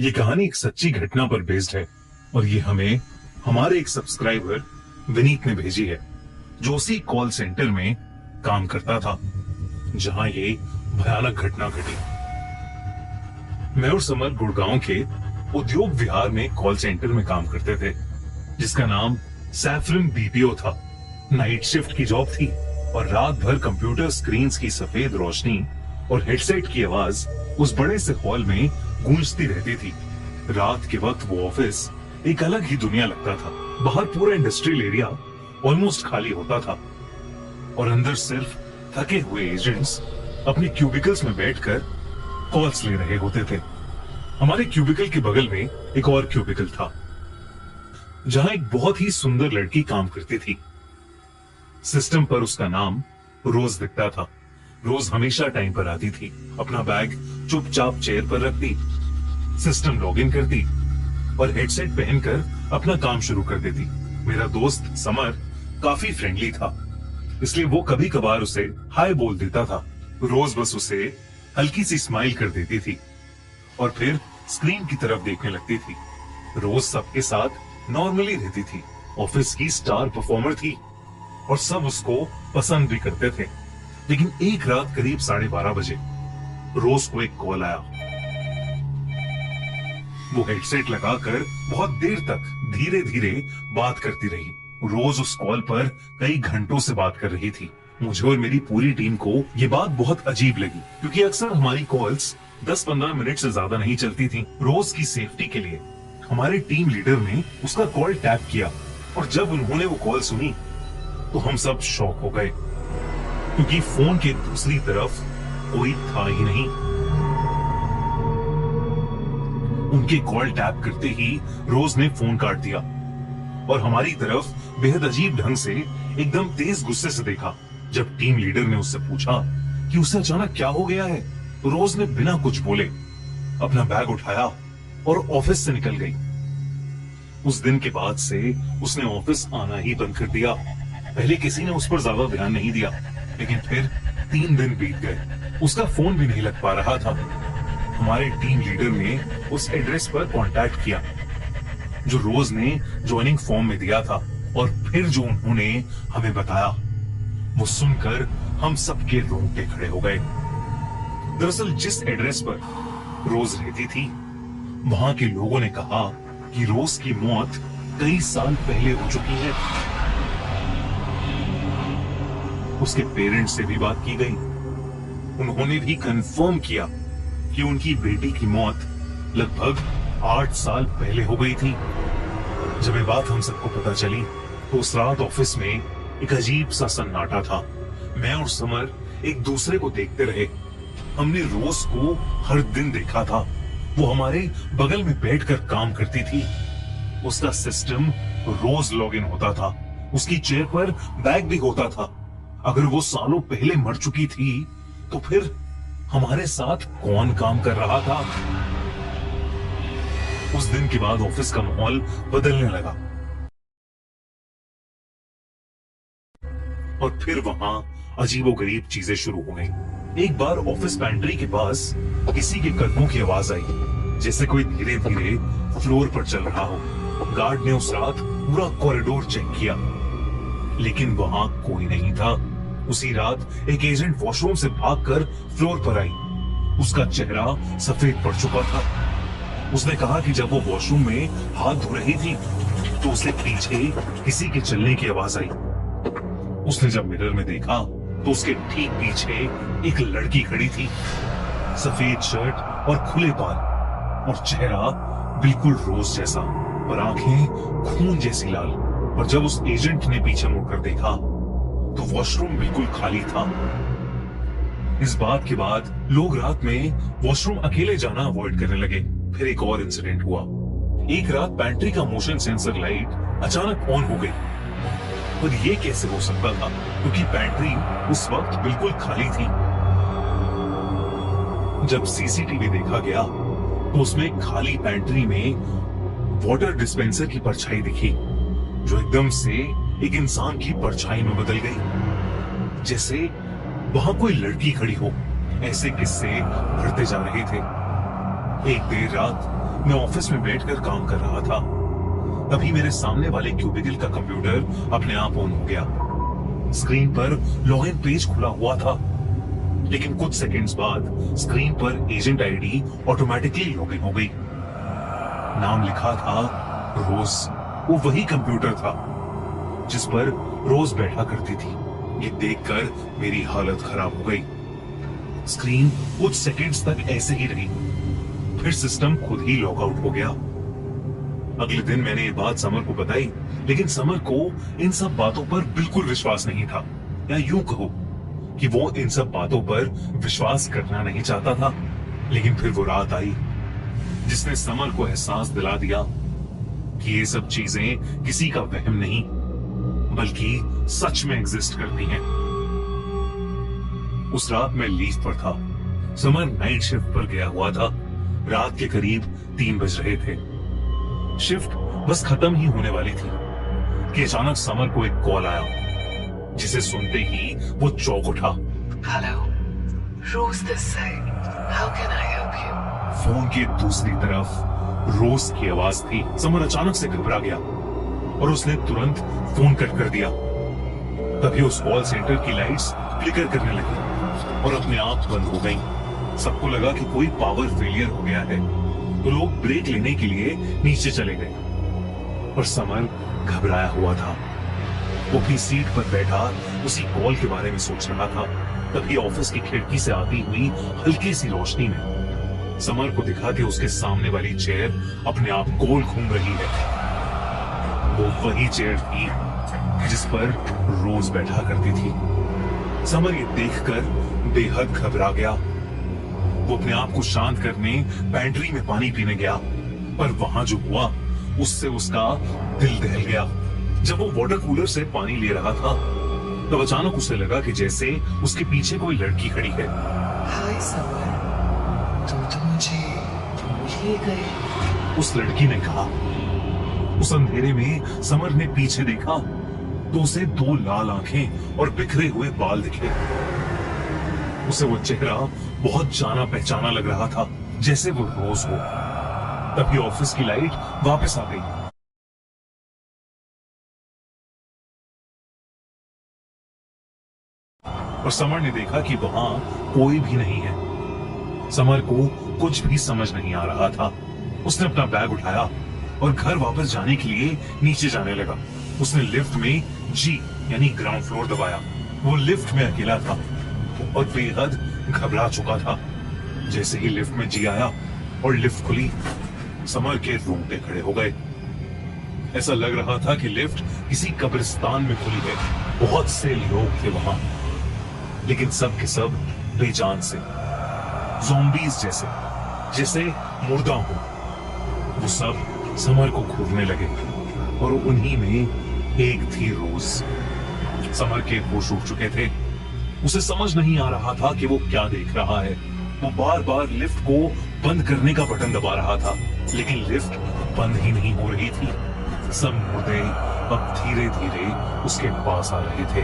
ये कहानी एक सच्ची घटना पर बेस्ड है और ये हमें हमारे एक सब्सक्राइबर विनीत ने भेजी है, जो उसी कॉल सेंटर में काम करता था जहां ये भयानक घटना घटी। मैं और समर गुड़गांव के उद्योग विहार में कॉल सेंटर में काम करते थे, जिसका नाम सैफरन बीपीओ था। नाइट शिफ्ट की जॉब थी और रात भर कंप्यूटर स्क्रीन्स की सफेद रोशनी और हेडसेट की आवाज उस बड़े से हॉल में गूंजती रहती थी। रात के वक्त वो ऑफिस एक अलग ही दुनिया लगता था। बाहर पूरा इंडस्ट्रियल एरिया ऑलमोस्ट खाली होता था और अंदर सिर्फ थके हुए एजेंट्स अपने क्यूबिकल्स में बैठकर कॉल्स ले रहे होते थे। हमारे क्यूबिकल के बगल में एक और क्यूबिकल था, जहां एक बहुत ही सुंदर लड़की काम करती थी। सिस्टम पर उसका नाम रोज दिखता था। रोज हमेशा टाइम पर आती थी, अपना बैग चुपचाप चेयर पर रखती, सिस्टम लॉगिन करती और हेडसेट पहनकर अपना काम शुरू कर देती। मेरा दोस्त समर काफी फ्रेंडली था, इसलिए वो कभी कभार उसे हाय बोल देता था। रोज बस उसे हल्की सी स्माइल कर देती थी और फिर स्क्रीन की तरफ देखने लगती थी। रोज सबके साथ नॉर्मली रहती थी, ऑफिस की स्टार परफॉर्मर थी और सब उसको पसंद भी करते थे। लेकिन एक रात करीब 12:30 बजे रोज को एक कॉल आया। वो हेडसेट लगाकर बहुत देर तक धीरे धीरे बात करती रही। रोज उस कॉल पर कई घंटों से बात कर रही थी। मुझे और मेरी पूरी टीम को ये बात बहुत अजीब लगी, क्योंकि अक्सर हमारी कॉल्स 10-15 मिनट से ज्यादा नहीं चलती थी। रोज की सेफ्टी के लिए हमारे टीम लीडर ने उसका कॉल टैप किया और जब उन्होंने वो कॉल सुनी तो हम सब शॉक हो गए, क्योंकि फोन के दूसरी तरफ कोई था ही नहीं। उनके कॉल टैप करते ही रोज ने फोन काट दिया और हमारी तरफ बेहद अजीब ढंग से एकदम तेज गुस्से से देखा। जब टीम लीडर ने उससे पूछा कि उसे अचानक क्या हो गया है, तो रोज ने बिना कुछ बोले अपना बैग उठाया और ऑफिस से निकल गई। उस दिन के बाद से उसने ऑफिस आना ही बंद कर दिया। पहले किसी ने उस पर ज्यादा ध्यान नहीं दिया, लेकिन फिर 3 दिन बीत गए, उसका फोन भी नहीं लग पा रहा था। हमारे टीम लीडर ने उस एड्रेस पर कांटेक्ट किया जो रोज ने ज्वाइनिंग फॉर्म में दिया था, और फिर जो उन्होंने हमें बताया वो सुनकर हम सबके रोंगटे खड़े हो गए। दरअसल जिस एड्रेस पर रोज रहती थी, वहां के लोगों ने कहा कि रोज की मौत कई साल पहले हो चुकी है। उसके पेरेंट्स से भी बात की गई। उन्होंने भी कंफर्म किया कि उनकी बेटी की मौत लगभग 8 साल पहले हो गई थी। जब ये बात हम सबको पता चली तो उस रात ऑफिस में एक अजीब सा सन्नाटा था। मैं और समर एक दूसरे को देखते रहे। हमने रोज को हर दिन देखा था, वो हमारे बगल में बैठकर काम करती थी। उसका सिस्टम रोज लॉगिन होता था, उसकी चेयर पर बैग भी होता था। अगर वो सालों पहले मर चुकी थी तो फिर हमारे साथ कौन काम कर रहा था? उस दिन के बाद ऑफिस का माहौल बदलने लगा और फिर वहां अजीबोगरीब चीजें शुरू हो गई। एक बार ऑफिस पैंट्री के पास किसी के कदमों की आवाज आई, जैसे कोई धीरे धीरे फ्लोर पर चल रहा हो। गार्ड ने उस रात पूरा कॉरिडोर चेक किया, लेकिन वहां कोई नहीं था। उसी रात एक एजेंट वॉशरूम से भागकर फ्लोर पर आई। उसका चेहरा सफेद पड़ चुका था। उसने कहा कि जब वो वॉशरूम में हाथ धो रही थी तो उसे पीछे किसी के चलने की आवाज आई। उसने जब मिरर में देखा तो उसके ठीक पीछे एक लड़की खड़ी थी, सफेद शर्ट और खुले बाल और चेहरा बिल्कुल रोज जैसा, और आंखें खून जैसी लाल। और जब उस एजेंट ने पीछे मुड़कर देखा तो वॉशरूम बिल्कुल खाली था। इस बात के बाद लोग रात में वॉशरूम अकेले जाना अवॉइड करने लगे। फिर एक और इंसिडेंट हुआ। एक रात पैंट्री का मोशन सेंसर लाइट अचानक ऑन हो गई, और ये कैसे हो सकता था, क्योंकि पैंट्री उस वक्त बिल्कुल खाली थी। जब सीसीटीवी देखा गया तो उसमें खाली पैंट्री में वाटर डिस्पेंसर की परछाई दिखी, जो एकदम से एक इंसान की परछाई में बदल गई, जैसे वहां कोई लड़की खड़ी हो। ऐसे किस्से बढ़ते जा रहे थे। एक देर रात मैं ऑफिस में बैठकर काम कर रहा था। तभी मेरे सामने वाले क्यूबिकल का कंप्यूटर अपने आप ऑन हो गया। स्क्रीन पर लॉगिन पेज खुला हुआ था, लेकिन कुछ सेकंड्स बाद स्क्रीन पर एजेंट आईडी ऑटोमेटिकली लॉगिन हो गई। नाम लिखा था रोज। वो वही कंप्यूटर था जिस पर रोज बैठा करती थी। ये देखकर मेरी हालत खराब हो गई। स्क्रीन कुछ सेकंड्स तक ऐसे ही रही, फिर सिस्टम खुद ही लॉग आउट हो गया। अगले दिन मैंने ये बात समर को बताई, लेकिन समर को इन सब बातों पर बिल्कुल विश्वास नहीं था, या यूं कहो कि वो इन सब बातों पर विश्वास करना नहीं चाहता था। लेकिन फिर वो रात आई जिसने समर को एहसास दिला दिया कि ये सब चीजें किसी का वहम नहीं बल्कि सच में एग्जिस्ट करती हैं। उस रात मैं लीव पर था। समर नाइट शिफ्ट पर गया हुआ था। रात के करीब 3 बज रहे थे। शिफ्ट बस खत्म ही होने वाली थी कि अचानक समर को एक कॉल आया, जिसे सुनते ही वो चौंक उठा। Hello, Rose this side, how can I help you? फोन की दूसरी तरफ रोज की आवाज थी। समर अचानक से घबरा गया और उसने तुरंत फोन कट कर दिया। तभी उस कॉल सेंटर की लाइट्स फ्लिकर करने लगी और अपने आप बंद हो गईं। सबको लगा कि कोई पावर फेलियर हो गया है, तो लोग ब्रेक लेने के लिए नीचे चले गए। और समर घबराया हुआ था। वो अपनी सीट पर बैठा उसी कॉल के बारे में सोच रहा था। तभी ऑफिस की खिड़की से आती हुई हल्की सी रोशनी में समर को दिखा कि उसके सामने वाली चेयर अपने आप गोल घूम रही है। वो वही चेयर थी जिस पर रोज बैठा करती थी। समर ये देखकर बेहद घबरा गया। वो अपने आप को शांत करने पैंट्री में पानी पीने गया, पर वहां जो हुआ उससे उसका दिल दहल गया। जब वो वाटर कूलर से पानी ले रहा था, तब अचानक उसे लगा कि जैसे उसके पीछे कोई लड़की खड़ी है। हाय समर, तुम तो मुझे भूल ही गए। उस लड़की ने कहा। उस अंधेरे में समर ने पीछे देखा तो उसे 2 लाल आंखें और बिखरे हुए बाल दिखे। उसे वो चेहरा बहुत जाना पहचाना लग रहा था, जैसे वो रोज हो। तभी ऑफिस की लाइट वापस आ गई। और समर ने देखा कि वहां कोई भी नहीं है। समर को कुछ भी समझ नहीं आ रहा था। उसने अपना बैग उठाया और घर वापस जाने के लिए नीचे जाने लगा। उसने लिफ्ट में जी यानी ग्राउंड फ्लोर दबाया। वो लिफ्ट में अकेला था और बेहद घबरा चुका था। जैसे ही लिफ्ट में जी आया और लिफ्ट खुली, समर के रोंगटे खड़े हो गए। ऐसा लग रहा था कि लिफ्ट किसी कब्रिस्तान में खुली है। बहुत से लोग थे वहां, लेकिन सब के सब बेजान से, ज़ॉम्बीज़ जैसे, जैसे मुर्दा हो। वो सब समर को घूरने लगे और उन्हीं में एक थी रोज। समर के होश उड़ चुके थे। उसे समझ नहीं आ रहा था कि वो क्या देख रहा है। वो बार बार लिफ्ट को बंद करने का बटन दबा रहा था, लेकिन लिफ्ट बंद ही नहीं हो रही थी। सब मुर्दे अब धीरे धीरे उसके पास आ रहे थे।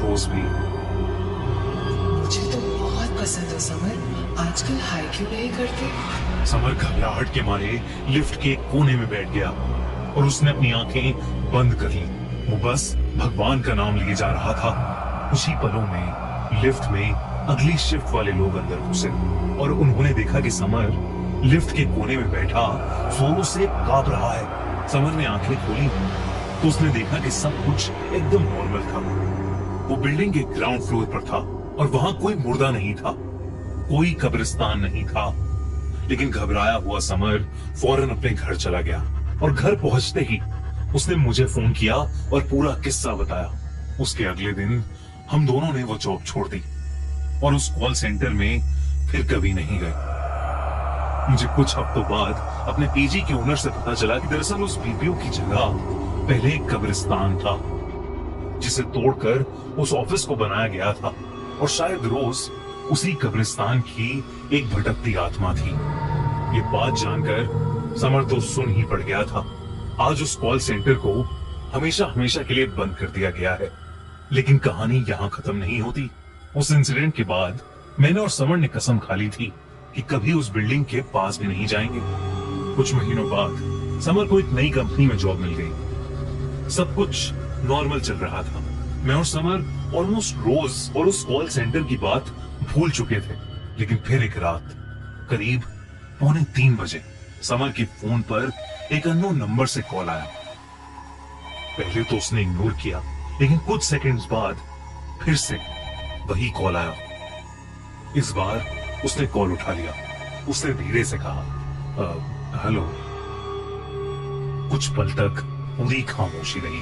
रोज भी। मुझे तो बहुत पसंद है समर, आजकल हाई क्यों नहीं करते? समर घबराहट के मारे लिफ्ट के कोने में बैठ गया और उसने अपनी आंखें बंद कर ली। वो बस भगवान का नाम लिए जा रहा था। उसी पलों में लिफ्ट में अगली शिफ्ट वाले लोग अंदर घुसे और उन्होंने देखा कि समर लिफ्ट के कोने में बैठा जोरों से कांप रहा है। समर ने आंखें खोली तो उसने देखा कि सब कुछ एकदम नॉर्मल था। वो बिल्डिंग के ग्राउंड फ्लोर पर था और वहां कोई मुर्दा नहीं था, कोई कब्रिस्तान नहीं था। लेकिन घबराया हुआ समर फौरन अपने घर चला गया और घर पहुंचते ही उसने मुझे फोन किया और पूरा किस्सा बताया। उसके अगले दिन हम दोनों ने वो जॉब छोड़ दी और उस कॉल सेंटर में फिर कभी नहीं गए। मुझे कुछ हफ्तों बाद अपने पीजी के ओनर से पता चला कि दरअसल उस बीपीओ की जगह पहले एक कब्रिस्तान था, जिसे तोड़कर उस ऑफिस को बनाया गया था और शायद रोज उसी कब्रिस्तान की एक भटकती आत्मा थी। ये बात जानकर समर तो सुन ही पड़ गया था। आज उस कॉल सेंटर को हमेशा हमेशा के लिए बंद कर दिया गया है। लेकिन कहानी यहां खत्म नहीं होती। उस इंसिडेंट के बाद मैंने और समर ने कसम खा ली थी कि कभी उस बिल्डिंग के पास भी नहीं जाएंगे। कुछ महीनों बाद समर को एक नई कंपनी में जॉब मिल गई। सब कुछ नॉर्मल चल रहा था। मैं और समर ऑलमोस्ट रोज और उस कॉल सेंटर की बात भूल चुके थे। लेकिन फिर एक रात करीब 2:45 बजे समर के फोन पर एक अननोन नंबर से कॉल आया। पहले तो उसने इग्नोर किया, लेकिन कुछ सेकंड्स बाद फिर से वही कॉल आया। इस बार उसने कॉल उठा लिया। उसने धीरे से कहा, हेलो। कुछ पल तक पूरी खामोशी रही।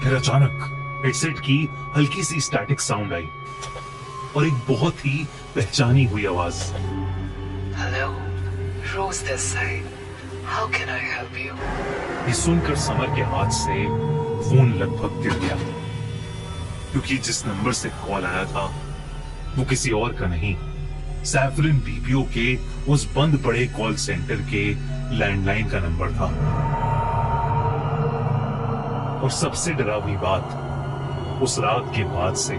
फिर अचानक हेडसेट की हल्की सी स्टैटिक साउंड आई और एक बहुत ही पहचानी हुई आवाज। Hello, Rose this side, how can I help you? ये सुनकर समर के हाथ से फोन लगभग गिर गया, क्योंकि जिस नंबर से कॉल आया था वो किसी और का नहीं, सैफरन बीपीओ के उस बंद पड़े कॉल सेंटर के लैंडलाइन का नंबर था। और सबसे डरावनी बात, उस रात के बाद से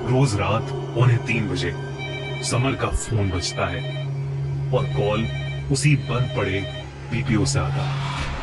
रोज रात 2:45 बजे समर का फोन बजता है और कॉल उसी बंद पड़े बीपीओ से आता है।